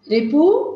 Ripu?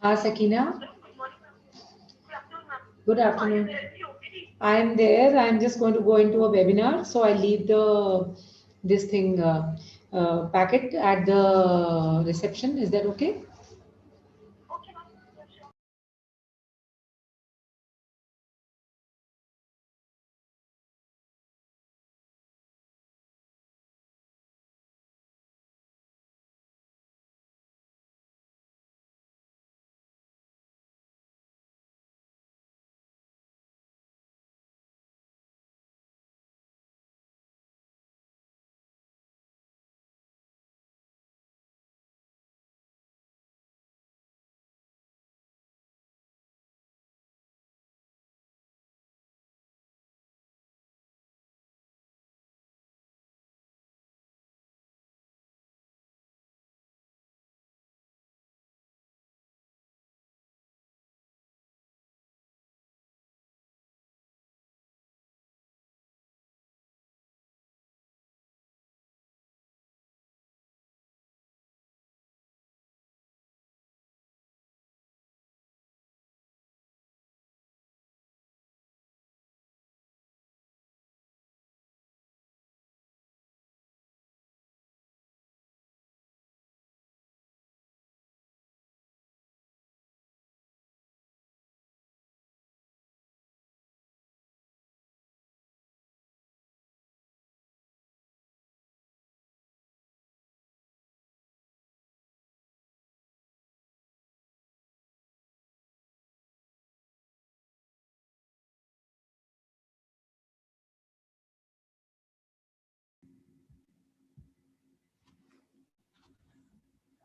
Hi, Sakina. Good afternoon. I am there. I am just going to go into a webinar, so I leave the this thing packet at the reception. Is that okay?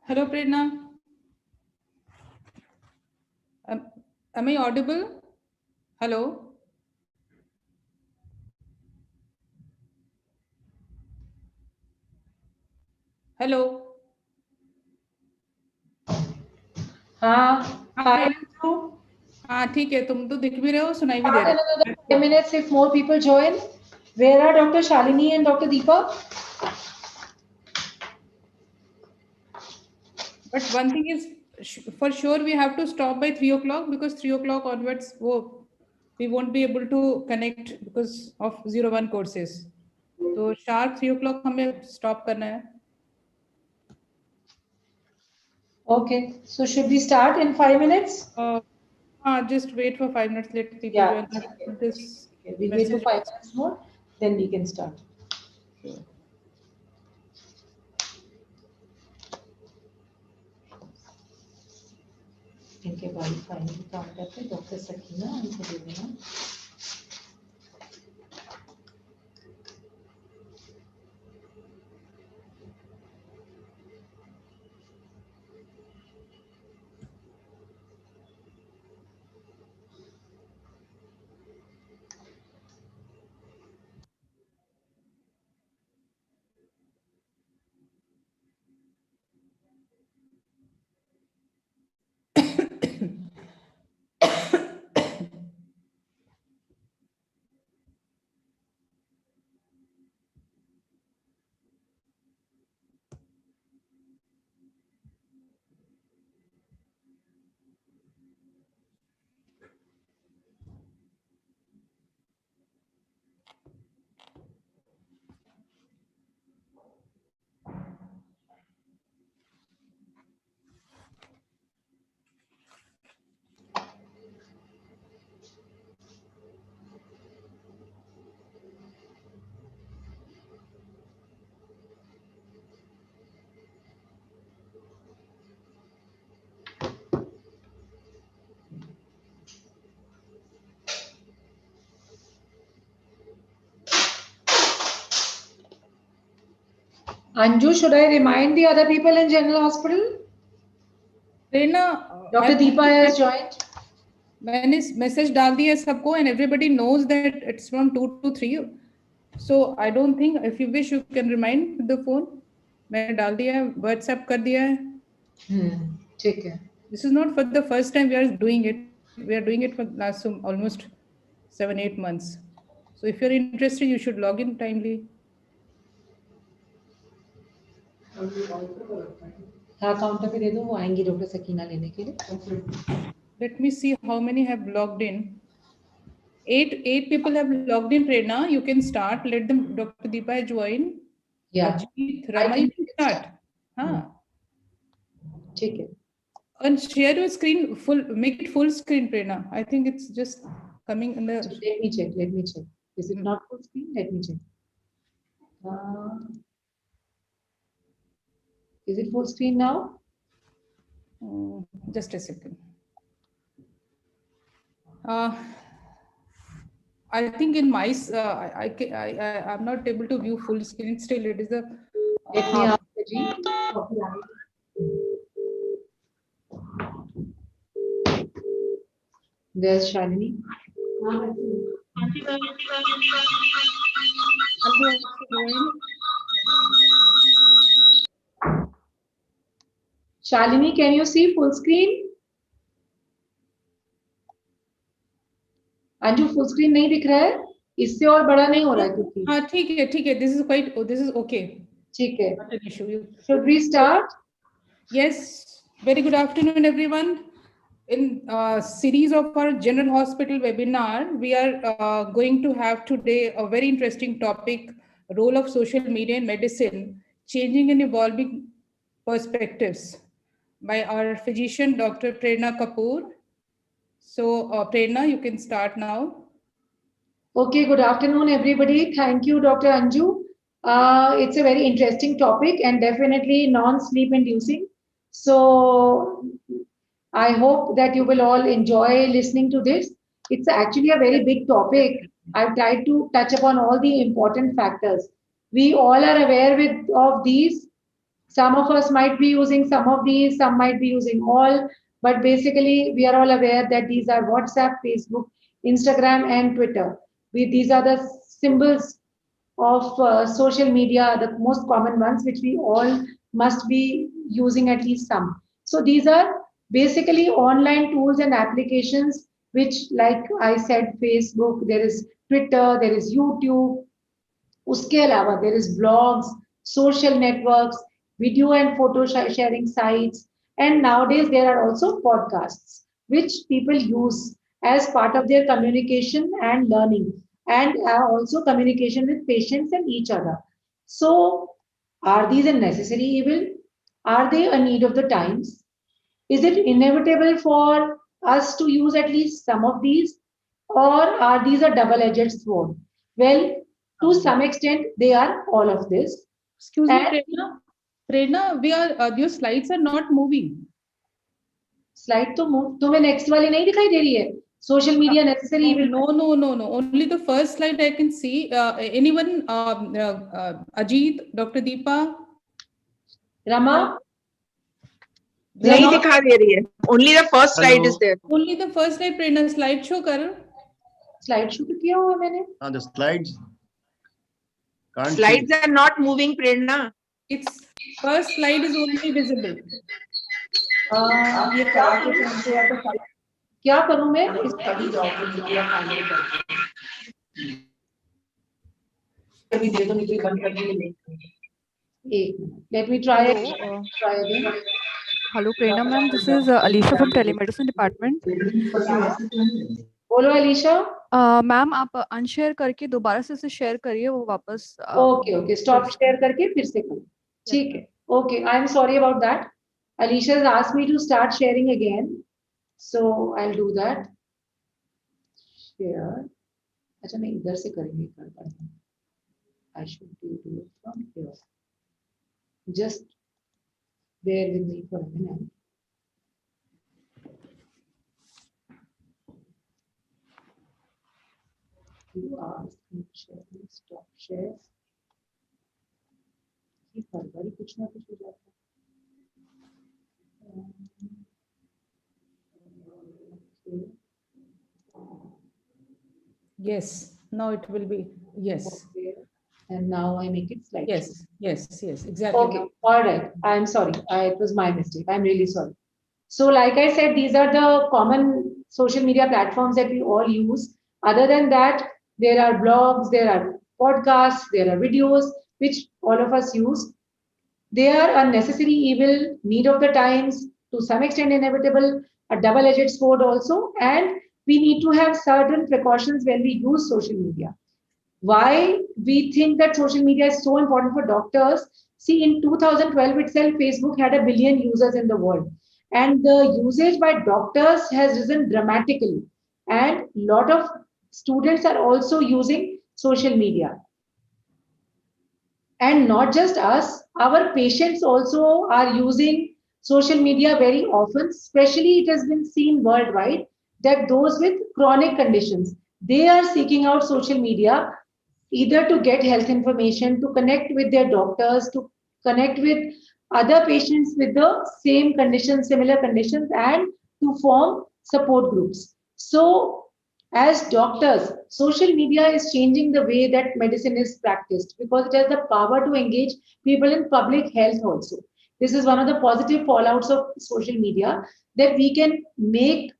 Hello, Prerna. Am I audible? Hello. Hello. हाँ, hi. हाँ ठीक है, तुम तो दिख भी रहे हो, सुनाई भी दे रहा Another 5 minutes if more people join. Where are Dr. Shalini and Dr. Deepa? But one thing is for sure we have to stop by 3 o'clock because 3 o'clock onwards we won't be able to connect because of 01 courses. So sharp 3 o'clock हमें stop करना है. Okay, so should we start in 5 minutes? Just wait for 5 minutes. Let people Yeah, join this. okay. We'll wait for 5 minutes more, then we can start. Sure. इनके wifi में काम करते doctor Sakina उनको दे देना. Anju, should I remind the other people in General Hospital? Prerna, Dr. Deepa has joined. मैंने message डाल दिया सबको and everybody knows that it's from 2 to 3. So I don't think if you wish you can remind the phone. मैंने डाल दिया है, WhatsApp कर दिया है. ठीक है. This is not for the first time we are doing it. We are doing it for last almost 7-8 months. So if you're interested, you should log in timely. हाँ काउंटर पे दे दो, वो आएंगी डॉक्टर सकीना लेने के लिए. Let me see how many have logged in. 8 people have logged in. Prerna, you can start. Let them. Dr. Deepa join. Yeah. Ajit, Rama, you can start. हाँ. ठीक है. And share your screen full. Make it full screen, Prerna. I think it's just coming in the. Let me check. Let me check. Is it not full screen? Let me check. Is it full screen now? Just a second. I think in my I'm not able to view full screen still. It is a. Let me ask Ajit. There's Shalini. Shalini, can you see full screen? Anju full screen नहीं दिख रहा है, इससे और बड़ा नहीं हो रहा है क्योंकि. हाँ ठीक है. This is okay. ठीक है. Not an issue. Should we start? Yes. Very good afternoon, everyone. In series of our General Hospital webinar, we are going to have today a very interesting topic: role of social media in medicine, changing and evolving perspectives, by our physician, Dr. Prerna Kapoor. So, Prerna, you can start now. Okay, good afternoon, everybody. Thank you, Dr. Anju. It's a very interesting topic and definitely non-sleep inducing. So I hope that you will all enjoy listening to this. It's actually a very big topic. I've tried to touch upon all the important factors. We all are aware of these Some of us might be using some of these, some might be using all, but basically we are all aware that these are WhatsApp, Facebook, Instagram, and Twitter. These are the symbols of social media, the most common ones, which we all must be using at least some. So these are basically online tools and applications, which, like I said, Facebook, there is Twitter, there is YouTube, उसके अलावा there is blogs, social networks, video and photo sharing sites, and nowadays there are also podcasts which people use as part of their communication and learning, and also communication with patients and each other. So, are these a necessary evil? Are they a need of the times? Is it inevitable for us to use at least some of these, or are these a double-edged sword? Well, to some extent, they are all of this. Excuse me, And Prerna. Prerna, we are your slides are not moving. slide to move. तुम्हें next वाली नहीं दिखाई दे रही है? Social media necessary evil. No. Only the first slide I can see. Anyone? Ajit, Dr. Deepa, Rama? नहीं दिखा दे रही है. Only the first slide is there. Only the first slide. Prerna, slide show कर. Slide show किया हुआ मैंने? The slides. Slides are not moving, Prerna. Its first slide is only visible. ये क्या करूं मैं? Let me try it. Try again. Hello, Prerna ma'am. This is Alicia from Telemedicine Department. बोलो Alicia. Ma'am आप unshare करके दोबारा से उसे शेयर करिए वो वापस. Okay. Stop share करके फिर से करो. ठीक है. Okay. I'm sorry about that. Alicia has asked me to start sharing again, so I'll do that. Share. अच्छा मैं इधर से करेंगे कर पाता हूँ. I should do it from here. Just bear with me for a minute. You ask me share, stop share. ये हर बारी कुछ ना कुछ हो जाता है. Okay. Yes. Now it will be. Yes. Okay. And now I make it slide. Yes. Exactly. Okay. All right. I'm sorry. It was my mistake. I'm really sorry. So, like I said, these are the common social media platforms that we all use. Other than that, there are blogs, there are podcasts, there are videos, which all of us use. They are a necessary evil, need of the times, to some extent inevitable, a double-edged sword also, and we need to have certain precautions when we use social media. Why we think that social media is so important for doctors? See, in 2012 itself, Facebook had 1 billion users in the world, and the usage by doctors has risen dramatically, and a lot of students are also using social media. And not just us, our patients also are using social media very often. Especially it has been seen worldwide that those with chronic conditions, they are seeking out social media either to get health information, to connect with their doctors, to connect with other patients with the same conditions, similar conditions, and to form support groups. So as doctors, social media is changing the way that medicine is practiced because it has the power to engage people in public health also. This is one of the positive fallouts of social media, that we can make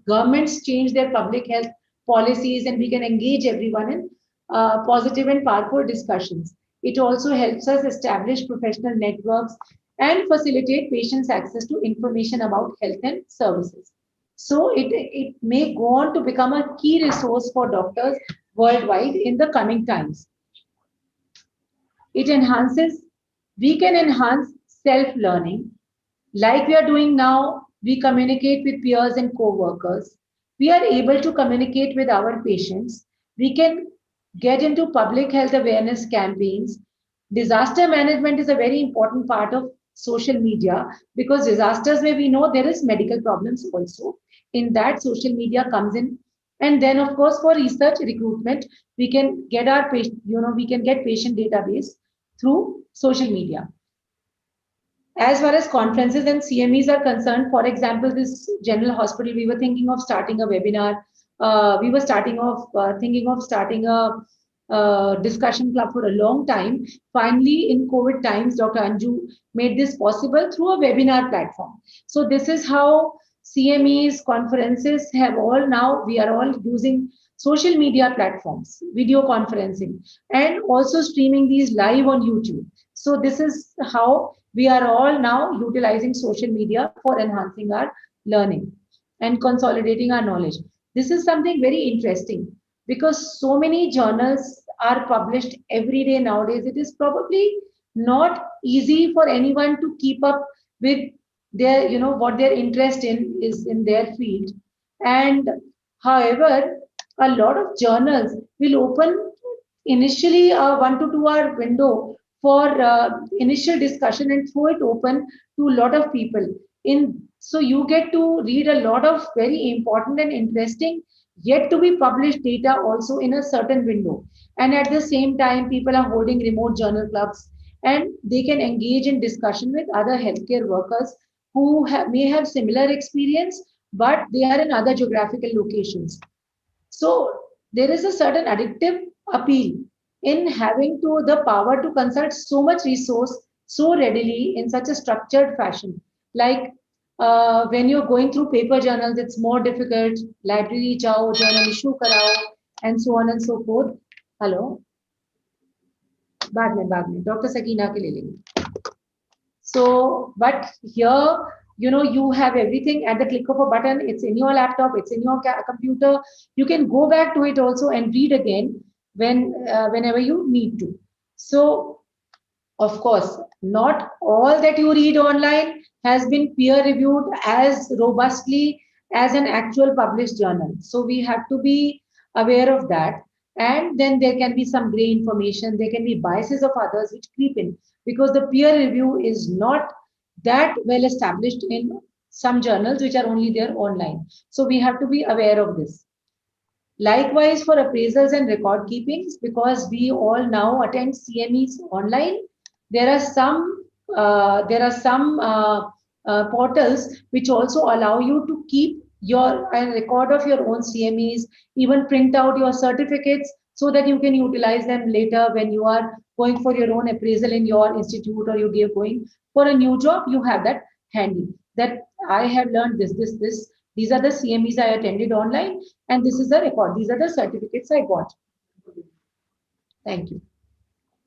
governments change their public health policies, and we can engage everyone in positive and powerful discussions. It also helps us establish professional networks and facilitate patients' access to information about health and services. So it may go on to become a key resource for doctors worldwide in the coming times. It enhances, we can enhance self-learning. Like we are doing now, we communicate with peers and co-workers. We are able to communicate with our patients. We can get into public health awareness campaigns. Disaster management is a very important part of social media because disasters where we know there is medical problems also. In that, social media comes in. And then, of course, for research recruitment, we can get our patient, we can get patient database through social media. As far as conferences and CMEs are concerned, for example, this general hospital, we were thinking of starting a webinar. We were thinking of starting a discussion club for a long time. Finally, in COVID times, Dr. Anju made this possible through a webinar platform. So this is how CMEs, conferences have all now, we are all using social media platforms, video conferencing, and also streaming these live on YouTube. So this is how we are all now utilizing social media for enhancing our learning and consolidating our knowledge. This is something very interesting because so many journals are published every day nowadays. It is probably not easy for anyone to keep up with their, what their interest in is in their field. And however, a lot of journals will open initially a 1 to 2 hour window for initial discussion and throw it open to a lot of people. So you get to read a lot of very important and interesting yet to be published data also in a certain window. And at the same time, people are holding remote journal clubs and they can engage in discussion with other healthcare workers who may have similar experience, but they are in other geographical locations. So there is a certain addictive appeal in having to the power to consult so much resource so readily in such a structured fashion. Like when you're going through paper journals, it's more difficult. Library jao, journal issue karao, and so on and so forth. Hello. बाद में doctor Sakina के ले लेंगे. So, but here, you have everything at the click of a button. It's in your laptop, it's in your computer. You can go back to it also and read again whenever you need to. So, of course, not all that you read online has been peer reviewed as robustly as an actual published journal. So we have to be aware of that. And then there can be some gray information, there can be biases of others which creep in because the peer review is not that well established in some journals which are only there online. So we have to be aware of this. Likewise for appraisals and record keepings, because we all now attend CMEs online, there are some portals which also allow you to keep a record of your own CMEs, even print out your certificates so that you can utilize them later when you are going for your own appraisal in your institute or you're going for a new job. You have that handy, that I have learned this. These are the CMEs I attended online, and this is the record. These are the certificates I got. Thank you.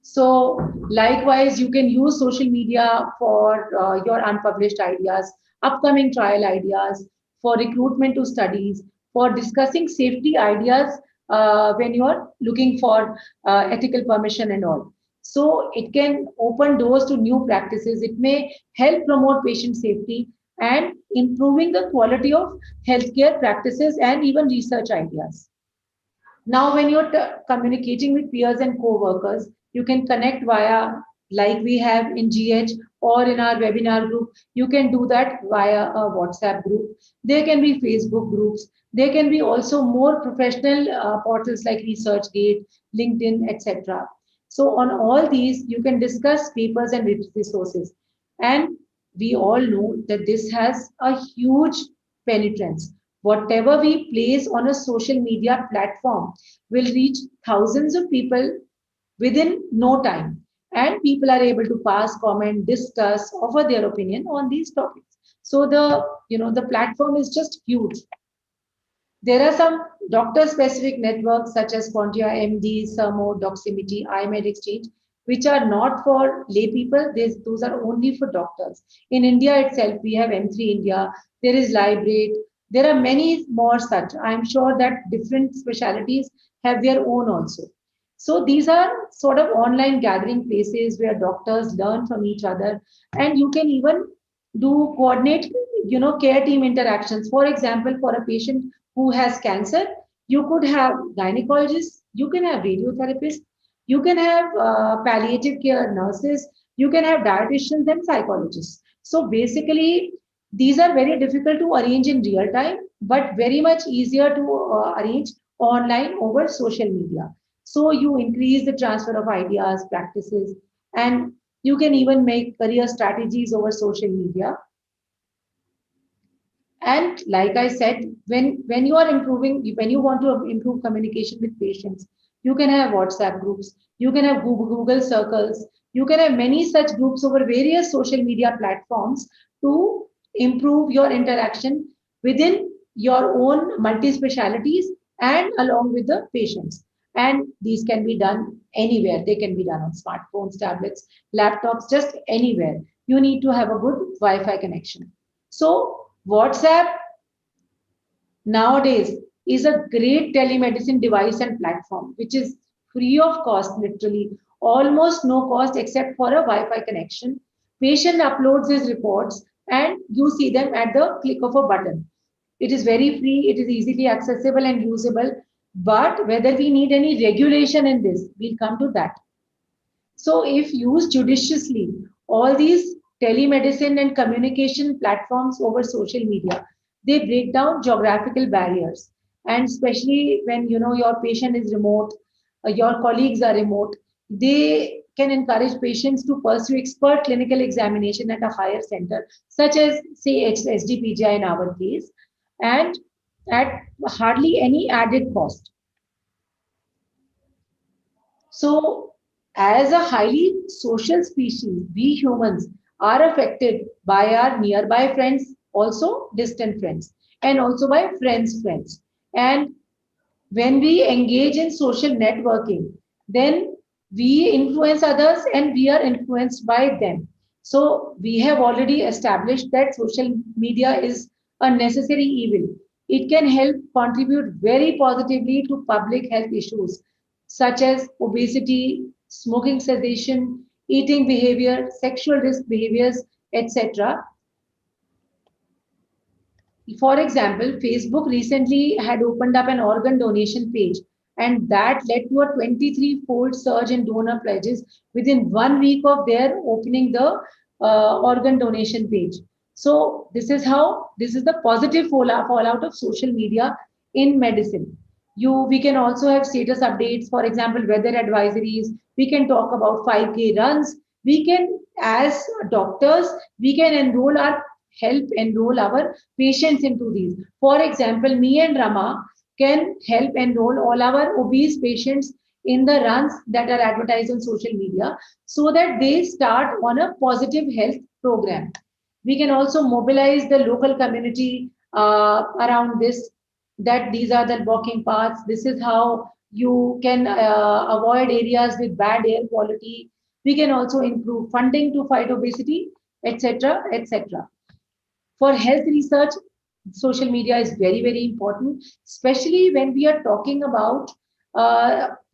So likewise, you can use social media for your unpublished ideas, upcoming trial ideas, for recruitment to studies, for discussing safety ideas when you are looking for ethical permission and all. So it can open doors to new practices. It may help promote patient safety and improving the quality of healthcare practices and even research ideas. Now, when you're communicating with peers and co-workers, you can connect via, like we have in GH or in our webinar group, you can do that via a WhatsApp group. There can be Facebook groups. There can be also more professional portals like ResearchGate, LinkedIn, etc. So on all these, you can discuss papers and resources. And we all know that this has a huge penetrance. Whatever we place on a social media platform will reach thousands of people within no time. And people are able to pass, comment, discuss, offer their opinion on these topics. So the platform is just huge. There are some doctor-specific networks such as Quantia MD, Sermo, Doximity, iMed Exchange, which are not for lay people. Those are only for doctors. In India itself, we have M3 India. There is Librate. There are many more such. I'm sure that different specialties have their own also. So these are sort of online gathering places where doctors learn from each other, and you can even do coordinate, care team interactions. For example, for a patient who has cancer, you could have gynecologists, you can have radiotherapists, you can have palliative care nurses, you can have dietitians and psychologists. So basically, these are very difficult to arrange in real time, but very much easier to arrange online over social media. So you increase the transfer of ideas, practices, and You can even make career strategies over social media. And like I said, when you are improving, when you want to improve communication with patients, you can have WhatsApp groups, you can have Google circles, you can have many such groups over various social media platforms to improve your interaction within your own multi-specialities and along with the patients. And these can be done anywhere. They can be done on smartphones, tablets, laptops, just anywhere. You need to have a good Wi-Fi connection. So WhatsApp nowadays is a great telemedicine device and platform, which is free of cost, literally, almost no cost except for a Wi-Fi connection. Patient uploads his reports and you see them at the click of a button. It is very free, it is easily accessible and usable. But whether we need any regulation in this, we'll come to that. So if used judiciously, all these telemedicine and communication platforms over social media, they break down geographical barriers. And especially when your patient is remote, your colleagues are remote, they can encourage patients to pursue expert clinical examination at a higher center, such as say SDPGI in our case, and at hardly any added cost. So, as a highly social species, we humans are affected by our nearby friends, also distant friends, and also by friends. And when we engage in social networking, then we influence others and we are influenced by them. So, we have already established that social media is a necessary evil. It can help contribute very positively to public health issues such as obesity, smoking cessation, eating behavior, sexual risk behaviors, etc. For example, Facebook recently had opened up an organ donation page, and that led to a 23-fold surge in donor pledges within 1 week of their opening the organ donation page. So this is the positive fallout of social media in medicine. We can also have status updates, for example, weather advisories. We can talk about 5K runs. We can, as doctors, we can help enroll our patients into these. For example, me and Rama can help enroll all our obese patients in the runs that are advertised on social media so that they start on a positive health program. We can also mobilize the local community around this, that these are the walking paths. This is how you can avoid areas with bad air quality. We can also improve funding to fight obesity, etc., etc. For health research, social media is very, very important, especially when we are talking about,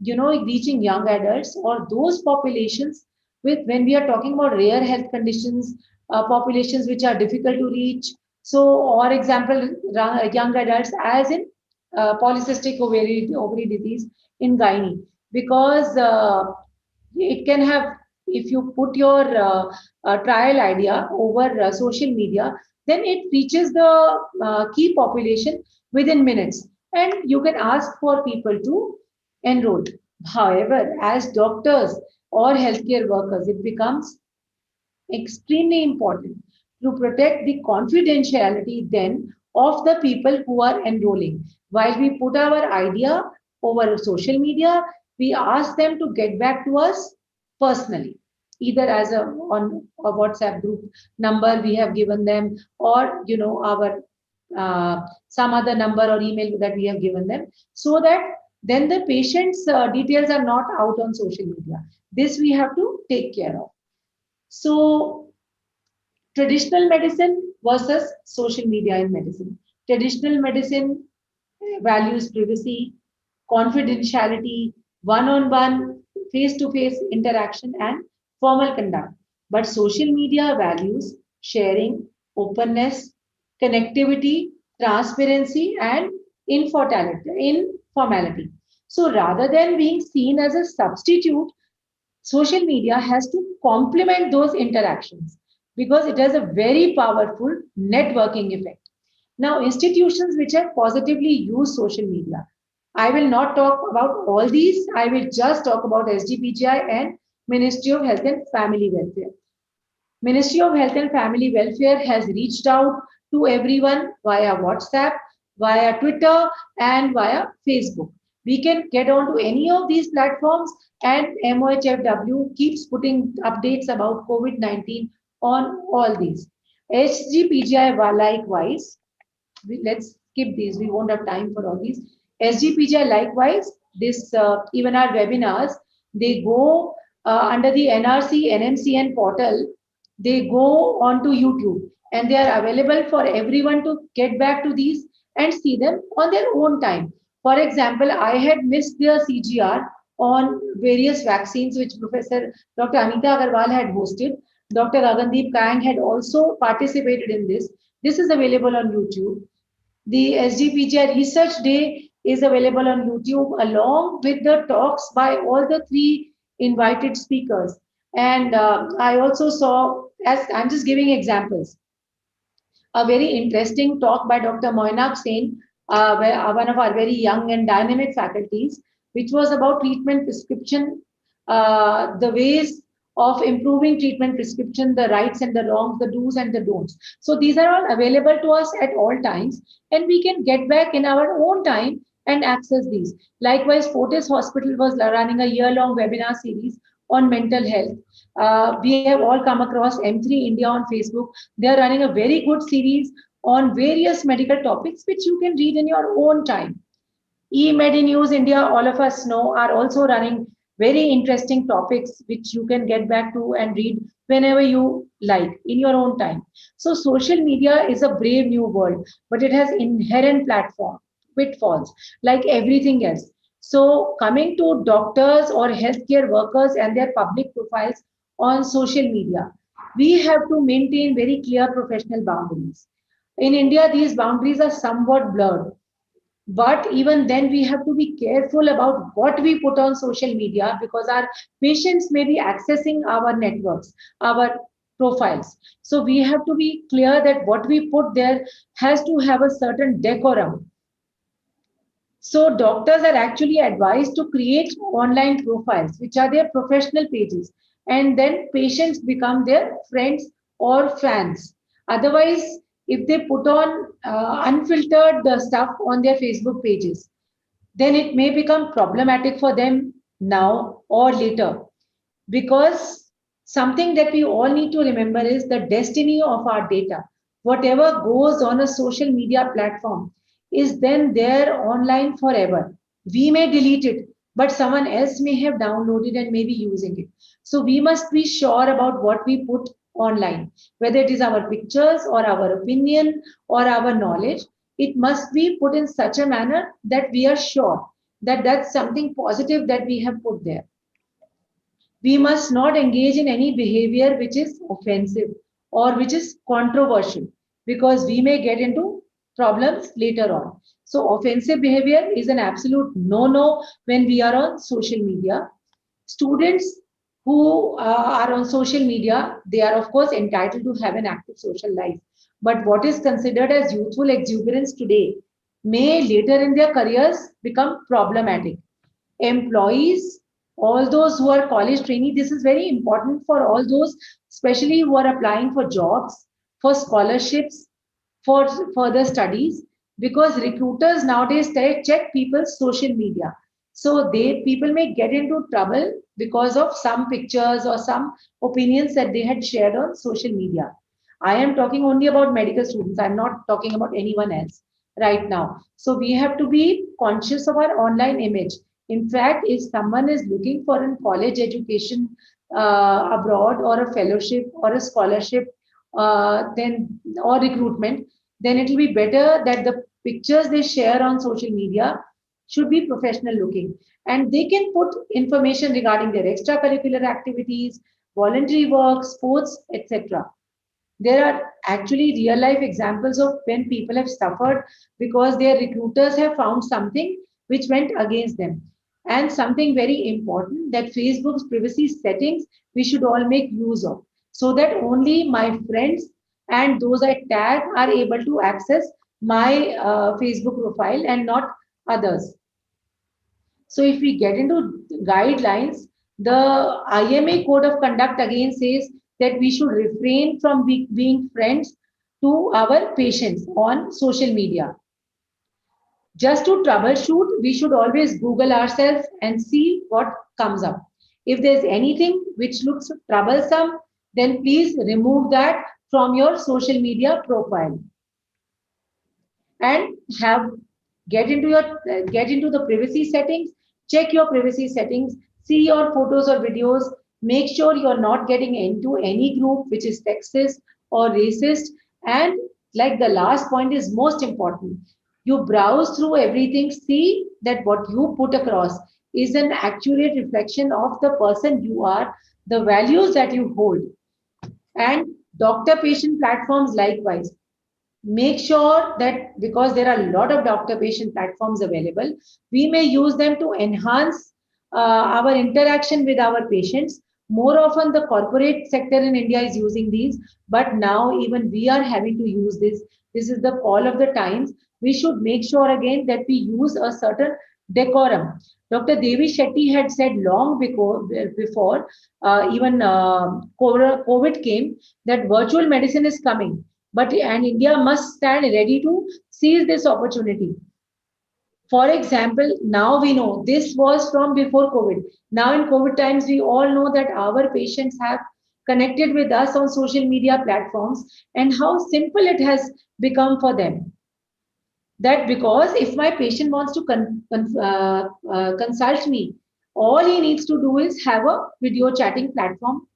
reaching young adults or those populations when we are talking about rare health conditions, populations which are difficult to reach. So, or example, young adults, as in polycystic ovary disease in gynae, because it can have, if you put your trial idea over social media, then it reaches the key population within minutes and you can ask for people to enroll. However, as doctors or healthcare workers, it becomes extremely important to protect the confidentiality then of the people who are enrolling. While we put our idea over social media, we ask them to get back to us personally, either as on a WhatsApp group number we have given them, or our some other number or email that we have given them, so that then the patient's details are not out on social media. This we have to take care of. So, traditional medicine versus social media in medicine. Traditional medicine values privacy, confidentiality, one-on-one, face-to-face interaction, and formal conduct. But social media values sharing, openness, connectivity, transparency, and informality. So rather than being seen as a substitute, social media has to complement those interactions because it has a very powerful networking effect. Now, institutions which have positively used social media, I will not talk about all these. I will just talk about SDPGI and Ministry of Health and Family Welfare. Ministry of Health and Family Welfare has reached out to everyone via WhatsApp, via Twitter, and via Facebook. We can get onto any of these platforms, and MOHFW keeps putting updates about COVID-19 on all these. SGPGI likewise, let's skip these, we won't have time for all these. SGPGI likewise, this even our webinars, they go under the NRC NMCN portal, they go onto YouTube and they are available for everyone to get back to these and see them on their own time. For example, I had missed the CGR on various vaccines which Professor Dr. Anita Agarwal had hosted. Dr. Gagandeep Kang had also participated in this. This is available on YouTube. The SGPGI Research Day is available on YouTube along with the talks by all the three invited speakers. And I also saw, as I'm just giving examples, a very interesting talk by Dr. Moinak Sen, one of our very young and dynamic faculties, which was about treatment prescription, the ways of improving treatment prescription, the rights and the wrongs, the do's and the don'ts. So these are all available to us at all times, and we can get back in our own time and access these. Likewise, Fortis Hospital was running a year-long webinar series on mental health. We have all come across M3 India on Facebook. They are running a very good series on various medical topics, which you can read in your own time. eMedinews India, all of us know, are also running very interesting topics, which you can get back to and read whenever you like in your own time. So social media is a brave new world, but it has inherent platform pitfalls like everything else. So coming to doctors or healthcare workers and their public profiles on social media, we have to maintain very clear professional boundaries. In India, these boundaries are somewhat blurred. But even then, we have to be careful about what we put on social media because our patients may be accessing our networks, our profiles. So we have to be clear that what we put there has to have a certain decorum. So doctors are actually advised to create online profiles, which are their professional pages, and then patients become their friends or fans. Otherwise, if they put on unfiltered stuff on their Facebook pages, then it may become problematic for them now or later. Because something that we all need to remember is the destiny of our data. Whatever goes on a social media platform is then there online forever. We may delete it, but someone else may have downloaded and may be using it. So we must be sure about what we put online, whether it is our pictures or our opinion or our knowledge. It must be put in such a manner that we are sure that that's something positive that we have put there. We must not engage in any behavior which is offensive or which is controversial because we may get into problems later on. So offensive behavior is an absolute no-no when we are on social media. Students who are on social media, they are of course entitled to have an active social life. But what is considered as youthful exuberance today may later in their careers become problematic. Employees, all those who are college trainee, this is very important for all those, especially who are applying for jobs, for scholarships, for further studies, because recruiters nowadays check people's social media. So people may get into trouble because of some pictures or some opinions that they had shared on social media. I am talking only about medical students. I'm not talking about anyone else right now. So we have to be conscious of our online image. In fact, if someone is looking for a college education abroad or a fellowship or a scholarship, then or recruitment, then it will be better that the pictures they share on social media should be professional looking. And they can put information regarding their extracurricular activities, voluntary work, sports, etc. There are actually real life examples of when people have suffered because their recruiters have found something which went against them. And something very important that Facebook's privacy settings we should all make use of so that only my friends and those I tag are able to access my Facebook profile and not others. So if we get into guidelines, The IMA code of conduct again says that we should refrain from being friends to our patients on social media. Just to troubleshoot, we should always Google ourselves and see what comes up. If there's anything which looks troublesome, then please remove that from your social media profile and have get into the privacy settings. Check your privacy settings, see your photos or videos, make sure you're not getting into any group which is sexist or racist. And like the last point is most important, you browse through everything, see that what you put across is an accurate reflection of the person you are, the values that you hold. And doctor patient platforms likewise, make sure that because there are a lot of doctor patient platforms available, we may use them to enhance our interaction with our patients. More often the corporate sector in India is using these, but now even we are having to use this is the call of the times. We should make sure again that we use a certain decorum. Dr. Devi Shetty had said long before even COVID came, that virtual medicine is coming, but and India must stand ready to seize this opportunity. For example, now we know this was from before COVID. Now in COVID times, we all know that our patients have connected with us on social media platforms and how simple it has become for them. That because if my patient wants to consult me, all he needs to do is have a video chatting platform,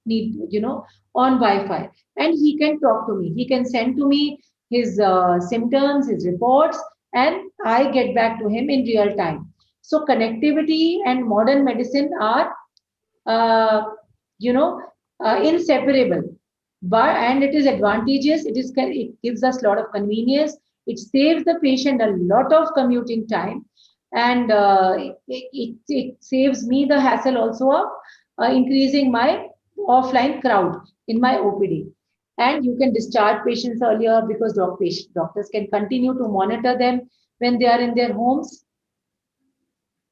on Wi-Fi, and he can talk to me. He can send to me his symptoms, his reports, and I get back to him in real time. So connectivity and modern medicine are, uh, inseparable. But and it is advantageous. It gives us a lot of convenience. It saves the patient a lot of commuting time, and it saves me the hassle also of increasing my offline crowd in my OPD. And you can discharge patients earlier because doctors can continue to monitor them when they are in their homes.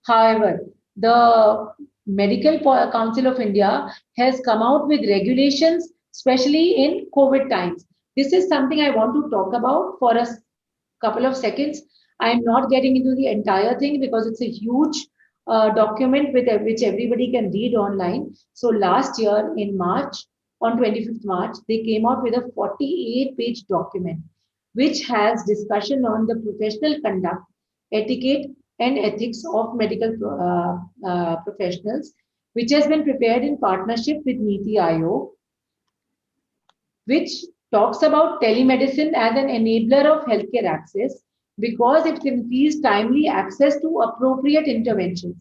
However, the Medical Council of India has come out with regulations, especially in COVID times. This is something I want to talk about for a couple of seconds. I am not getting into the entire thing because it's a huge document with which everybody can read online. So last year in March, on 25th March, they came out with a 48-page document which has discussion on the professional conduct, etiquette, and ethics of medical professionals, which has been prepared in partnership with Niti Aayog, which talks about telemedicine as an enabler of healthcare access because it increases timely access to appropriate interventions,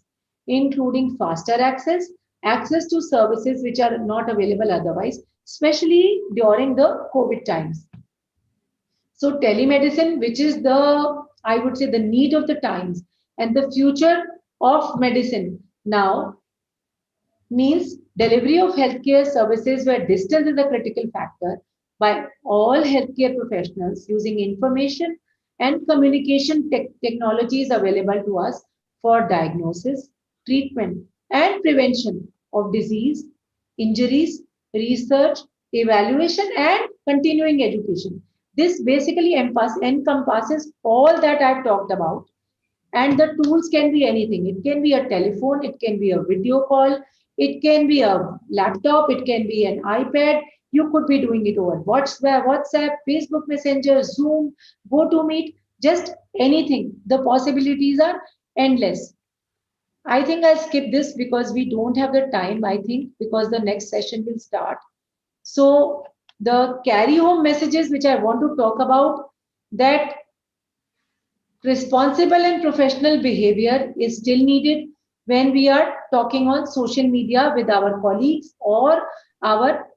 including faster access, access to services which are not available otherwise, especially during the COVID times. So telemedicine, which is I would say, the need of the times and the future of medicine now, means delivery of healthcare services where distance is a critical factor by all healthcare professionals using information and communication technologies available to us for diagnosis, treatment, and prevention of disease, injuries, research, evaluation, and continuing education. This basically encompasses all that I've talked about, and the tools can be anything. It can be a telephone, it can be a video call, it can be a laptop, it can be an iPad. You could be doing it over WhatsApp, Facebook Messenger, Zoom, GoToMeet, just anything. The possibilities are endless. I think I'll skip this because we don't have the time, I think, because the next session will start. So the carry home messages which I want to talk about, that responsible and professional behavior is still needed when we are talking on social media with our colleagues or our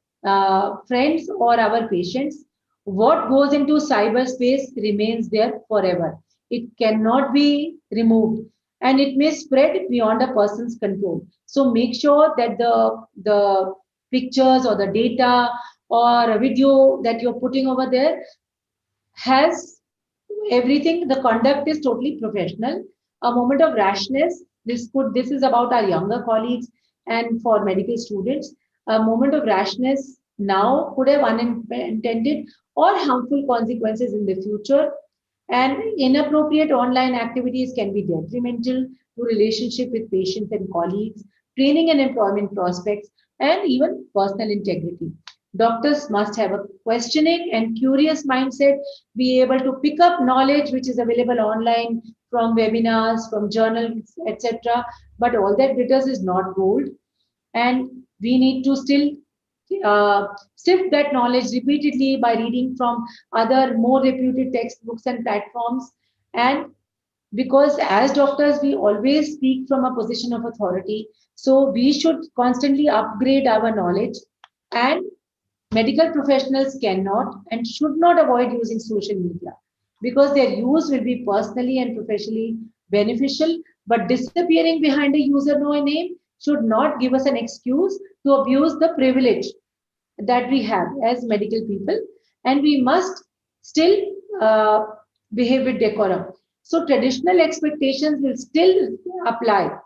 friends or our patients. What goes into cyberspace remains there forever. It cannot be removed and it may spread beyond a person's control. So make sure that the pictures or the data or a video that you're putting over there has everything. The conduct is totally professional. A moment of rashness. This is about our younger colleagues, and for medical students. A moment of rashness now could have unintended or harmful consequences in the future, and inappropriate online activities can be detrimental to relationship with patients and colleagues, training and employment prospects, and even personal integrity. Doctors must have a questioning and curious mindset, be able to pick up knowledge which is available online from webinars, from journals, etc. But all that glitters is not gold, and we need to still sift that knowledge repeatedly by reading from other more reputed textbooks and platforms. And because as doctors, we always speak from a position of authority, so we should constantly upgrade our knowledge. And medical professionals cannot and should not avoid using social media because their use will be personally and professionally beneficial, but disappearing behind a user name should not give us an excuse to abuse the privilege that we have as medical people, and we must still uh, behave with decorum. So traditional expectations will still apply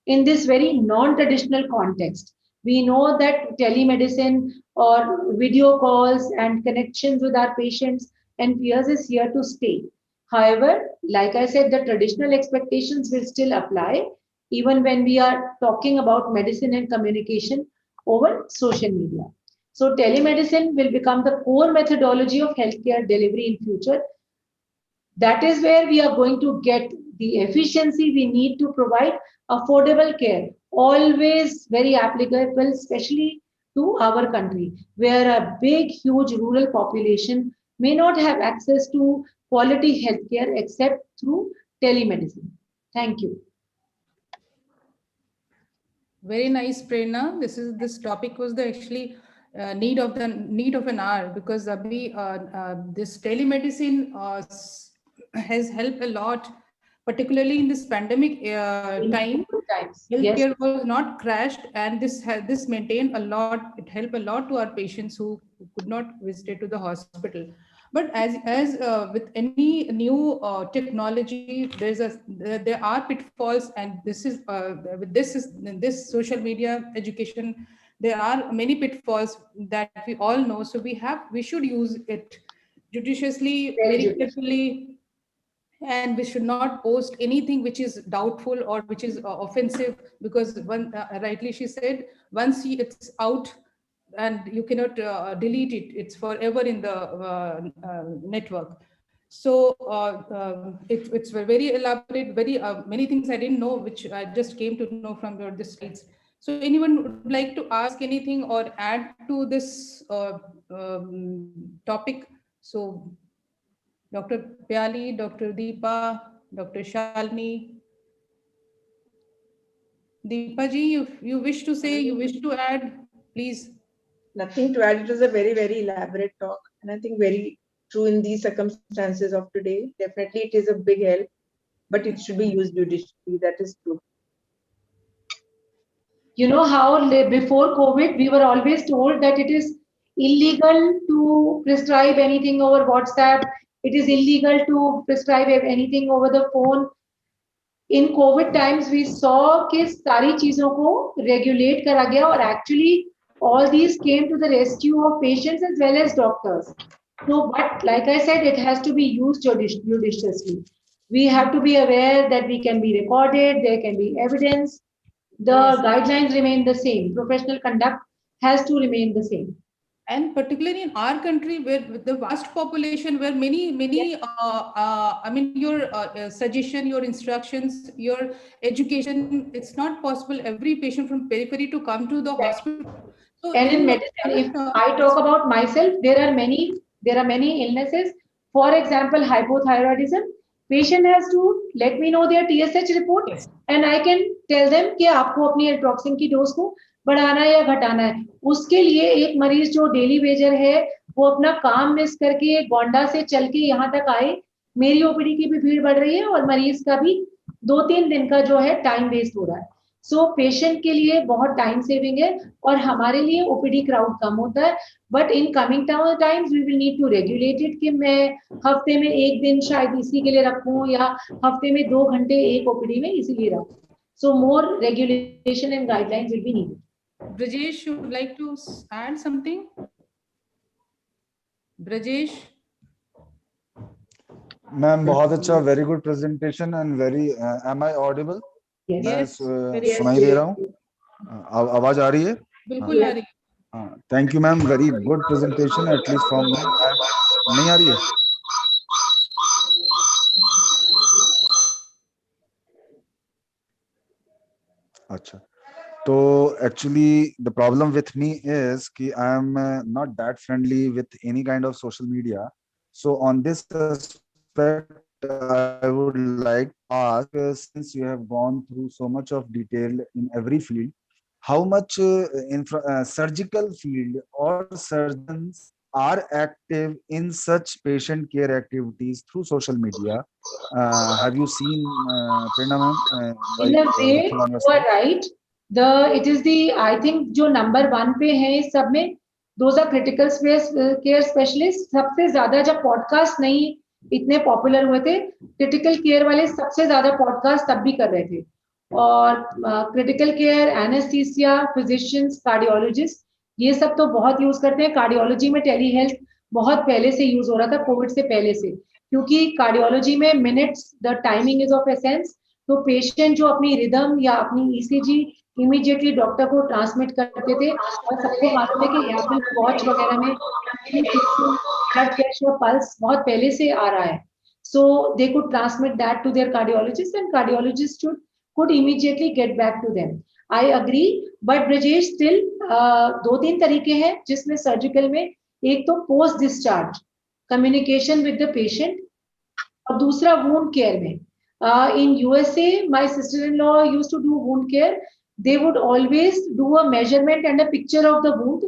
in this very non-traditional context. We know that telemedicine or video calls and connections with our patients and peers is here to stay. However, like I said, the traditional expectations will still apply even when we are talking about medicine and communication over social media. So telemedicine will become the core methodology of healthcare delivery in future. That is where we are going to get the efficiency we need to provide affordable care, always very applicable, especially to our country, where a big, huge rural population may not have access to quality healthcare except through telemedicine. Thank you. Very nice, Prerna. This topic was the actually need of an hour, because this telemedicine has helped a lot, particularly in this pandemic time. Healthcare Yes. was not crashed, and this maintained a lot. It helped a lot to our patients who could not visit to the hospital. But as with any new technology, there are pitfalls, and this social media education, there are many pitfalls that we all know. So we should use it judiciously, very carefully, and we should not post anything which is doubtful or which is offensive, because rightly she said, once it's out and you cannot delete it, it's forever in the network. So it's very elaborate, very many things I didn't know, which I just came to know from your slides. So anyone would like to ask anything or add to this topic? So Dr. Pyali, Dr. Deepa, Dr. Shalini. Deepa ji, if you wish to say, you wish to add, please. Nothing to add. It was a very, very elaborate talk, and I think very true in these circumstances of today. Definitely, it is a big help, but it should be used judiciously. That is true. You know how before COVID, we were always told that it is illegal to prescribe anything over WhatsApp. It is illegal to prescribe anything over the phone. In COVID times, we saw कि सारी चीजों को regulate करा गया, और actually all these came to the rescue of patients as well as doctors. So, but like I said, it has to be used judiciously. We have to be aware that we can be recorded, there can be evidence. The guidelines remain the same. Professional conduct has to remain the same. And particularly in our country, where with the vast population, where many, I mean, your suggestion, your instructions, your education, it's not possible every patient from periphery to come to the hospital. So and in medicine, if I talk about myself, there are many illnesses. For example, hypothyroidism. Patient has to let me know their TSH report, yes, and I can tell them कि आपको अपनी एल्ट्रोक्सिन की dose को बढ़ाना है या घटाना है. उसके लिए एक मरीज जो डेली वेजर है, वो अपना काम मिस करके गोंडा से चल के यहाँ तक आए, मेरी ओपीडी की भी भीड़ बढ़ रही है और मरीज का भी 2-3 दिन का जो है टाइम वेस्ट हो रहा है. सो पेशेंट के लिए बहुत टाइम सेविंग है, और हमारे लिए ओपीडी क्राउड कम होता है. But in coming times we will need to regulate it कि मैं हफ्ते में एक दिन शायद इसी के लिए रखूं, या हफ्ते में 2 घंटे एक ओपीडी में इसीलिए रखूं. So more regulation and guidelines will be needed. Brajesh, you would like to add something? Brajesh? Ma'am बहुत अच्छा, very good presentation and very am I audible? Yes. मैं Yes, very सुनाई दे रहा हूँ, आवाज आ रही है? बिल्कुल आ रही है। हाँ, thank you ma'am, very good presentation at least from me. नहीं आ रही है? अच्छा, तो actually the problem with me is कि I am not that friendly with any kind of social media. So on this aspect, I would like to ask, since you have gone through so much of detail in every field, how much surgical field or surgeons are active in such patient care activities through social media? Have you seen, Prerna ma'am, In a way, looking on your you are slide? right. It is the, I think जो number 1 पे है इस सब में, those are critical care specialists. सबसे ज्यादा जब podcast नहीं इतने पॉपुलर हुए थे, क्रिटिकल केयर वाले सबसे ज्यादा पॉडकास्ट तब भी कर रहे थे. और critical care, anaesthesia, physicians, cardiologist, ये सब तो बहुत यूज करते हैं. कार्डियोलॉजी में टेली हेल्थ बहुत पहले से यूज हो रहा था, कोविड से पहले से, क्योंकि कार्डियोलॉजी में minutes, the timing is of essence. तो पेशेंट जो अपनी रिदम या अपनी ईसीजी इमीडिएटली डॉक्टर को ट्रांसमिट करते थे. और सबको मालूम है कि एप्पल वॉच वगैरह में ब्लड प्रेशर, पल्स बहुत पहले से आ रहा है. So they could transmit that to their cardiologist, and cardiologist could immediately get back to them. I agree, but Brajesh, still 2-3 तरीके हैं जिसमें सर्जिकल में, एक तो post discharge communication with the patient, और दूसरा वुंड केयर में. In USA, my sister-in-law used to do wound care. They would always do a measurement and a picture of the wound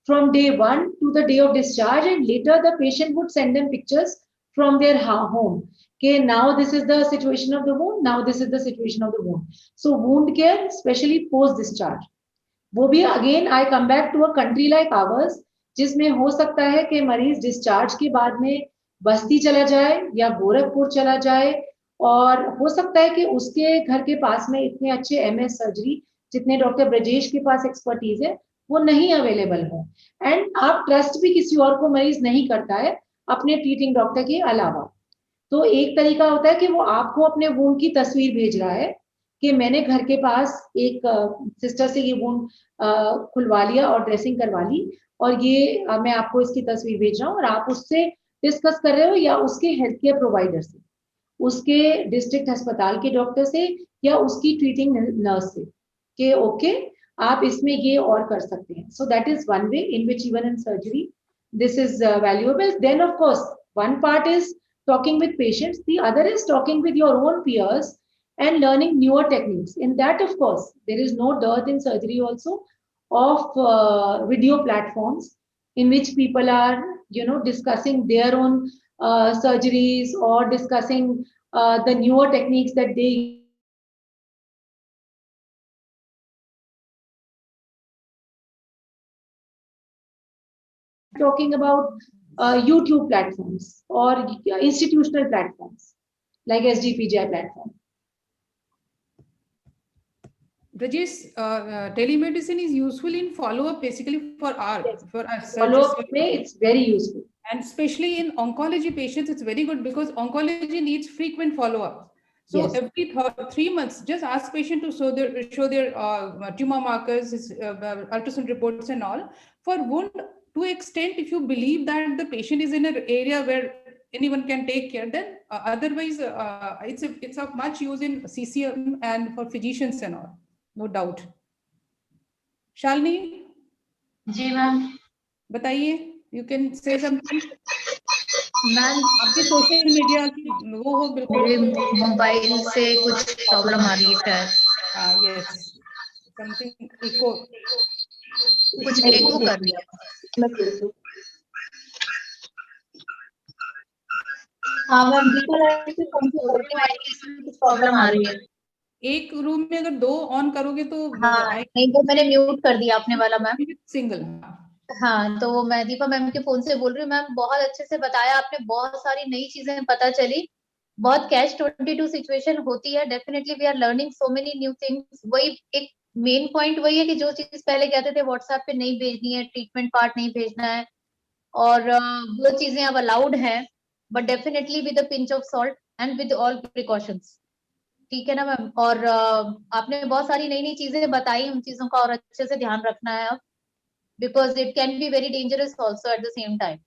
from day 1 to the day of discharge, and later the patient would send them pictures from their home. Okay, now this is the situation of the wound, now this is the situation of the wound. So wound care, especially post discharge, वो भी again I come back to a country like ours, जिसमें हो सकता है कि मरीज discharge के बाद में बस्ती चला जाए या गोरखपुर चला जाए, और हो सकता है कि उसके घर के पास में इतने अच्छे एमएस सर्जरी जितने डॉक्टर ब्रजेश के पास एक्सपर्टीज है वो नहीं अवेलेबल हो. एंड आप ट्रस्ट भी किसी और को मरीज नहीं करता है अपने ट्रीटिंग डॉक्टर के अलावा. तो एक तरीका होता है कि वो आपको अपने वुंड की तस्वीर भेज रहा है कि मैंने घर के पास एक सिस्टर से ये वुंड खुलवा लिया और ड्रेसिंग करवा ली, और ये मैं आपको इसकी तस्वीर भेज रहा हूँ, और आप उससे डिस्कस कर रहे हो या उसके हेल्थ केयर प्रोवाइडर से, उसके डिस्ट्रिक्ट अस्पताल के डॉक्टर से या उसकी ट्रीटिंग नर्स से, कि ओके आप इसमें ये और कर सकते हैं. So that is one way in which even in surgery this is valuable. Then of course one part is talking with patients, the other is talking with your own peers and learning newer techniques. In that, of course, there is no dearth in surgery also of video platforms in which people are, discussing their own surgeries or discussing the newer techniques that they talking about YouTube platforms or institutional platforms like SGPGI platform. Brajesh, telemedicine is useful in follow-up basically for Yes. for us. Follow-up में it's very useful. And especially in oncology patients, it's very good because oncology needs frequent follow-up. So Yes. every 3 months, just ask patient to show their tumor markers, ultrasound reports and all. For wound, to extent, if you believe that the patient is in an area where anyone can take care, then otherwise it's of much use in CCM and for physicians and all, no doubt. Shalini? Ji ma'am. बताइए, you can say something. Ma'am आपकी social media वो हो बिल्कुल, मेरे mobile से कुछ problem आ रही है शायद. हाँ यस, समथिंग इको, कुछ एको कर रही है. हाँ मैम कुछ प्रॉब्लम आ रही है. एक रूम में अगर 2 ऑन करोगे तो हाँ नहीं तो मैंने म्यूट कर दिया अपने वाला मैम. सिंगल. हाँ तो मैं दीपा मैम के फोन से बोल रही हूँ. मैम बहुत अच्छे से बताया आपने, बहुत सारी नई चीजें पता चली. बहुत कैच 22 सिचुएशन होती है। Definitely we are learning so many new things. वही एक मेन पॉइंट वही है कि जो चीज पहले कहते थे व्हाट्सएप पे नहीं भेजनी है, ट्रीटमेंट पार्ट नहीं भेजना है, और वो चीजें अब अलाउड है, but definitely with a pinch of salt and with all precautions. ठीक है ना मैम? और आपने बहुत सारी नई नई चीजें बताई, उन चीजों का और अच्छे से ध्यान रखना है अब, because it can be very dangerous also at the same time.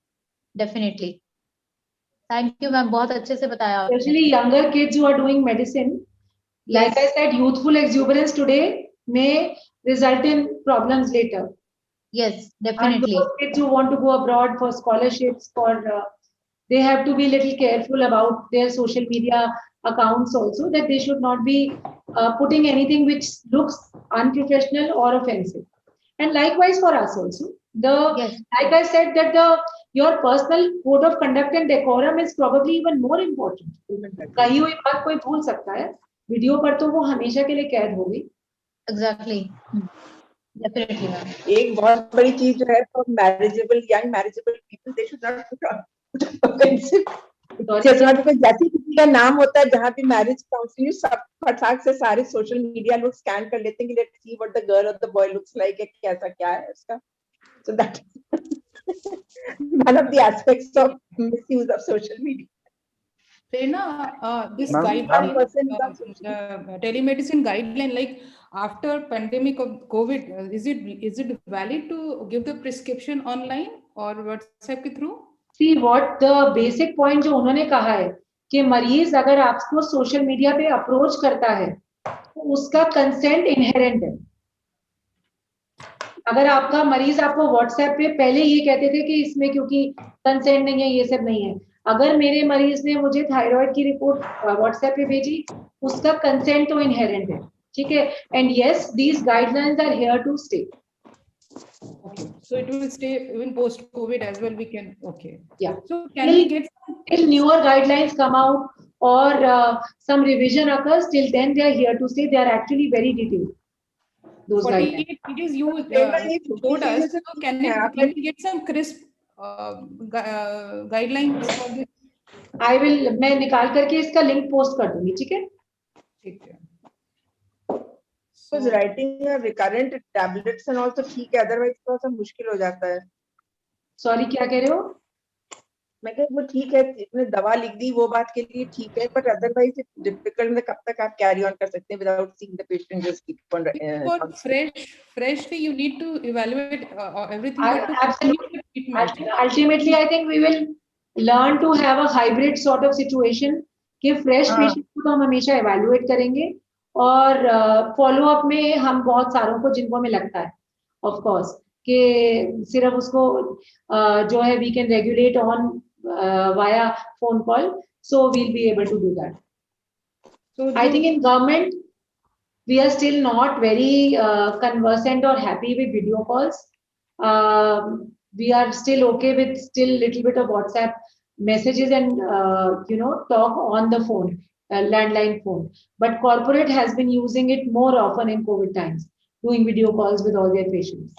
Definitely thank you ma'am, बहुत अच्छे से बताया आपने। Especially younger kids who are doing medicine, like I Yes. said, youthful exuberance today may result in problems later. Yes, And definitely. those kids who want to go abroad for scholarships, they have to be little careful about their social media accounts also, that they should not be putting anything which looks unprofessional or offensive. And likewise for us also, Yes. like I said, that your personal code of conduct and decorum is probably even more important. कही हुई बात कोई भूल सकता है, video पर तो वो हमेशा के लिए कैद हो गई। Exactly. Definitely ma'am. एक बहुत बड़ी चीज जो है, for marriageable, young marriageable people, they should not put offensive. जैसे जैसे किसी का नाम होता है, जहाँ भी मैरिज काउंसलिंग, सब फटाक से सारे सोशल मीडिया लोग स्कैन कर लेते हैं कि let's see what the girl और द बॉय लुक्स लाइक, कैसा क्या है उसका। So that one of the aspects of misuse of social media. Prerna, this Ma'am, guideline, ma'am. telemedicine guideline, like after pandemic of COVID, is it valid to give the prescription online or WhatsApp के through? See what the basic point जो उन्होंने कहा है कि मरीज अगर आपको social media पे अप्रोच करता है तो उसका कंसेंट इनहेरेंट है। अगर आपका मरीज आपको व्हाट्सएप पे पहले ये कहते थे कि इसमें क्योंकि कंसेंट नहीं है, ये सब नहीं है, अगर मेरे मरीज ने मुझे थायराइड की रिपोर्ट व्हाट्सएप पे भेजी, उसका कंसेंट तो इनहेरेंट है, ठीक है। And yes, these guidelines are here to stay. Okay, so it will stay even post COVID as well. We can, okay. Yeah. So can we get till newer guidelines come out or some revision occurs, till then they are here to stay. They are actually very detailed. Those guidelines. 48 pages you showed us. So can we get some crisp guidelines for this? I will, मैं निकाल करके इसका link post कर दूंगी, ठीक है? ठीक है। Because writing a recurrent tablets and also ठीक है, otherwise थोड़ा सा मुश्किल हो जाता है। Sorry, क्या कह रहे हो? मैं कह वो ठीक है, इतने दवा लिख दी वो बात के लिए ठीक है, but otherwise it's difficult, मतलब कब तक आप carry on कर सकते हैं without seeing the patient, just keep on. For freshly you need to evaluate everything. Absolutely. Ultimately, I think we will learn to have a hybrid sort of situation कि fresh patient को तो हम हमेशा evaluate करेंगे और follow up में हम बहुत सारों को जिनको हमें लगता है of course कि सिर्फ उसको जो है we can regulate on via phone call, so we'll be able to do that. So I think in government we are still not very conversant or happy with video calls. We are still okay with still little bit of WhatsApp messages and talk on the phone, landline phone. But corporate has been using it more often in COVID times, doing video calls with all their patients.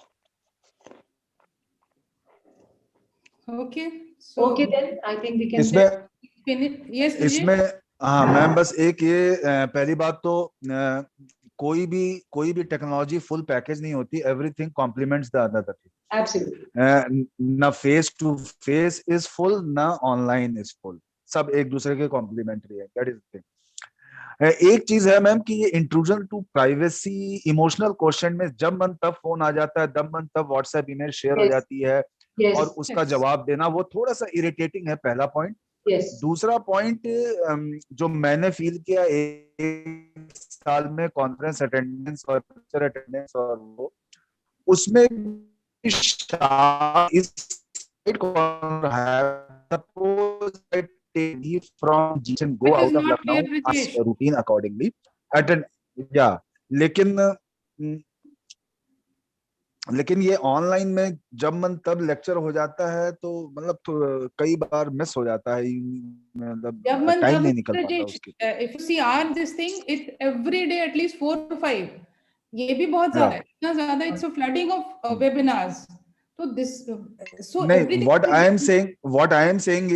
Okay. So okay then, I think we can. Yes. इसमें हाँ ma'am, बस एक ये पहली बात तो कोई भी टेक्नोलॉजी फुल पैकेज नहीं होती, everything complements the other. Absolutely. ना face to face is full, ना ऑनलाइन इज फुल, सब एक दूसरे के कॉम्प्लीमेंट्री है। That is the thing. एक चीज है मैम कि ये intrusion to privacy emotional question में जब मन तब फोन आ जाता है, जब मन तब व्हाट्सएप ईमेल शेयर हो जाती है और उसका जवाब देना वो थोड़ा सा इरिटेटिंग है, पहला पॉइंट। दूसरा पॉइंट जो मैंने फील किया एक साल में कॉन्फ्रेंस अटेंडेंस और लेक्चर अटेंडेंस और वो उसमें from and go out of Lucknow as routine accordingly attend, yeah, लेकिन ये ऑनलाइन में जब मन तब लेक्चर हो जाता है तो मतलब तो कई बार मिस हो जाता है, मतलब टाइम नहीं निकल पाता उसके। If you see on this thing, it every day at least 4 to 5, ये भी बहुत ज्यादा है, इतना ज्यादा, it's a flooding of webinars. So this, so नहीं, what I am saying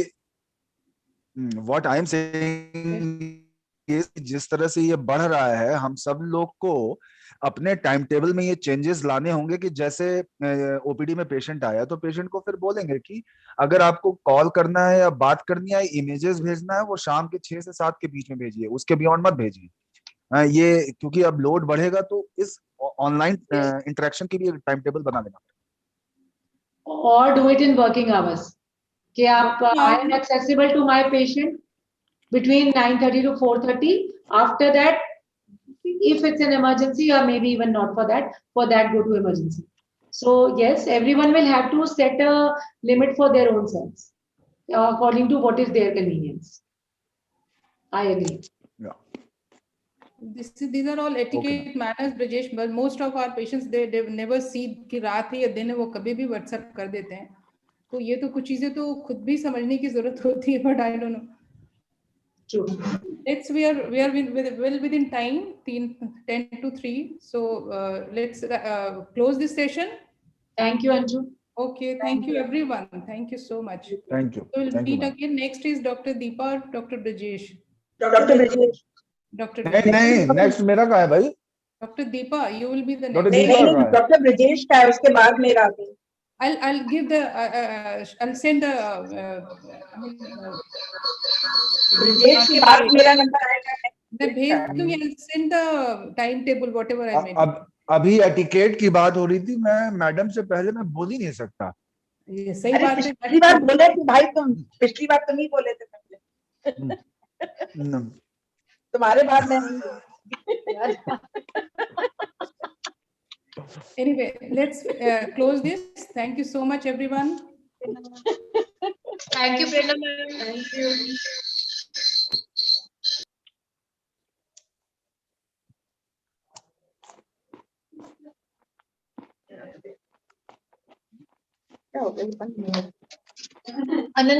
what I am saying is जिस तरह से ये बढ़ रहा है, हम सब लोग को अपने टाइम टेबल में ये चेंजेस लाने होंगे कि जैसे ओपीडी में पेशेंट आया तो पेशेंट को फिर बोलेंगे कि अगर आपको कॉल करना है या बात करनी है, इमेजेस भेजना है, वो शाम के 6 से 7 के बीच में भेजिए, उसके बियॉन्ड मत भेजिए। ये क्योंकि अब लोड बढ़ेगा तो इस ऑनलाइन इंटरेक्शन की भी एक टाइम टेबल बना लेना। Or do it in working hours. कि आप I am accessible to my patient between 9:30 to 4:30. After that, if it's an emergency or maybe even not for that, go to emergency. So yes, everyone will have to set a limit for their own selves according to what is their convenience. I agree. Yeah. These are all etiquette manners, Brajesh, but most of our patients they never see कि रात है या दिन है, वो कभी भी WhatsApp कर देते हैं। तो ये तो कुछ चीजें तो खुद भी समझने की जरूरत होती है, but I don't know. True. We are well within time, 10 to 3. So let's close this session. Thank you, Anju. Okay, thank you everyone. Thank you so much. Thank you. So we'll Thank you, meet ma'am. again. Next is Dr. Deepa or Dr. Brajesh. Dr. Brajesh. Dr. नहीं, next मेरा का है भाई। Dr. Deepa, you will be the Dr. next. नहीं, Dr. Brajesh का है, उसके बाद मेरा आता है। I'll give the I'll send the Brajesh के बाद मेरा नंबर आएगा। मैं भेज दूंगी, I'll send the timetable whatever I made. अब अभी एटिकेट की बात हो रही थी, मैं मैडम से पहले मैं बोल ही नहीं सकता। ये सही बात है। पिछली बार बोले थे भाई तुम, पिछली बार तुम ही बोले थे पहले। तुम्हारे बाद में Anyway, let's close this. Thank you so much, everyone. Thank you, Prerna ma'am. Thank you. क्या हो गया? Anand